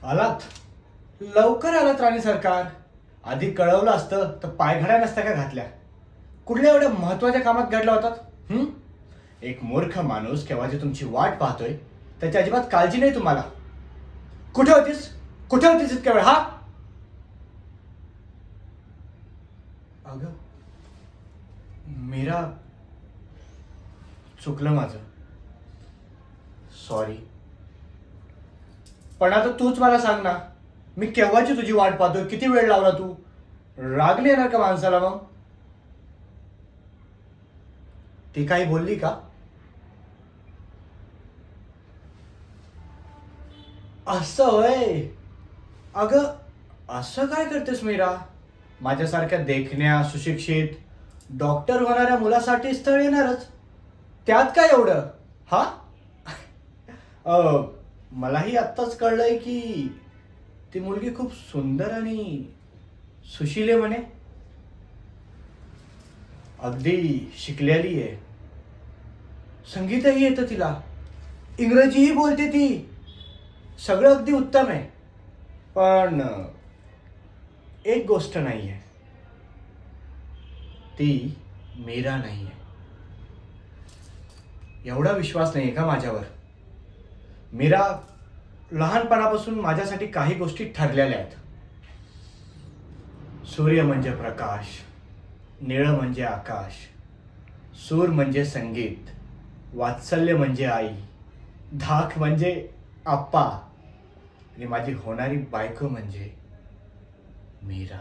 आलात. लवकर आलात राणी सरकार. आधी कळवलं असतं तर पायघड्या नसत्या का घातल्या. कुठल्या एवढ्या महत्वाच्या कामात घडला होतात? एक मूर्ख माणूस केव्हाची तुमची वाट पाहतोय, त्याची अजिबात काळजी नाही तुम्हाला. कुठे होतीस? कुठे होतीस इतक्या वेळ? हा अगं मीरा, चुकलं माझं. सॉरी. पण आता तूच मला सांग ना, मी केव्हाची तुझी वाट पाहतोय, किती वेळ लावला तू? राग नाही येणार का माणसाला मग? ती काही बोलली का? असं होय. अगं असं काय करतेस मीरा? माझ्यासारख्या देखण्या सुशिक्षित डॉक्टर होणाऱ्या मुलासाठी स्थळ येणारच, त्यात काय एवढं? हा मलाही आत्ताच कळलंय की ती मुलगी खूप सुंदर आणि सुशील आहे म्हणे. अगदी शिकलेली आहे. संगीतही येतं तिला, इंग्रजीही बोलते ती. सगळं अगदी उत्तम आहे. पण एक गोष्ट नाही आहे, ती मीरा नाही आहे. एवढा विश्वास नाही आहे का माझ्यावर? मीरा लहानपणापासून माझ्यासाठी काही गोष्टी ठरलेल्या आहेत. सूर्य म्हणजे प्रकाश, निळं म्हणजे आकाश, सूर म्हणजे संगीत, वात्सल्य म्हणजे आई, धाक म्हणजे आप्पा आणि माझी होणारी बायको म्हणजे मीरा.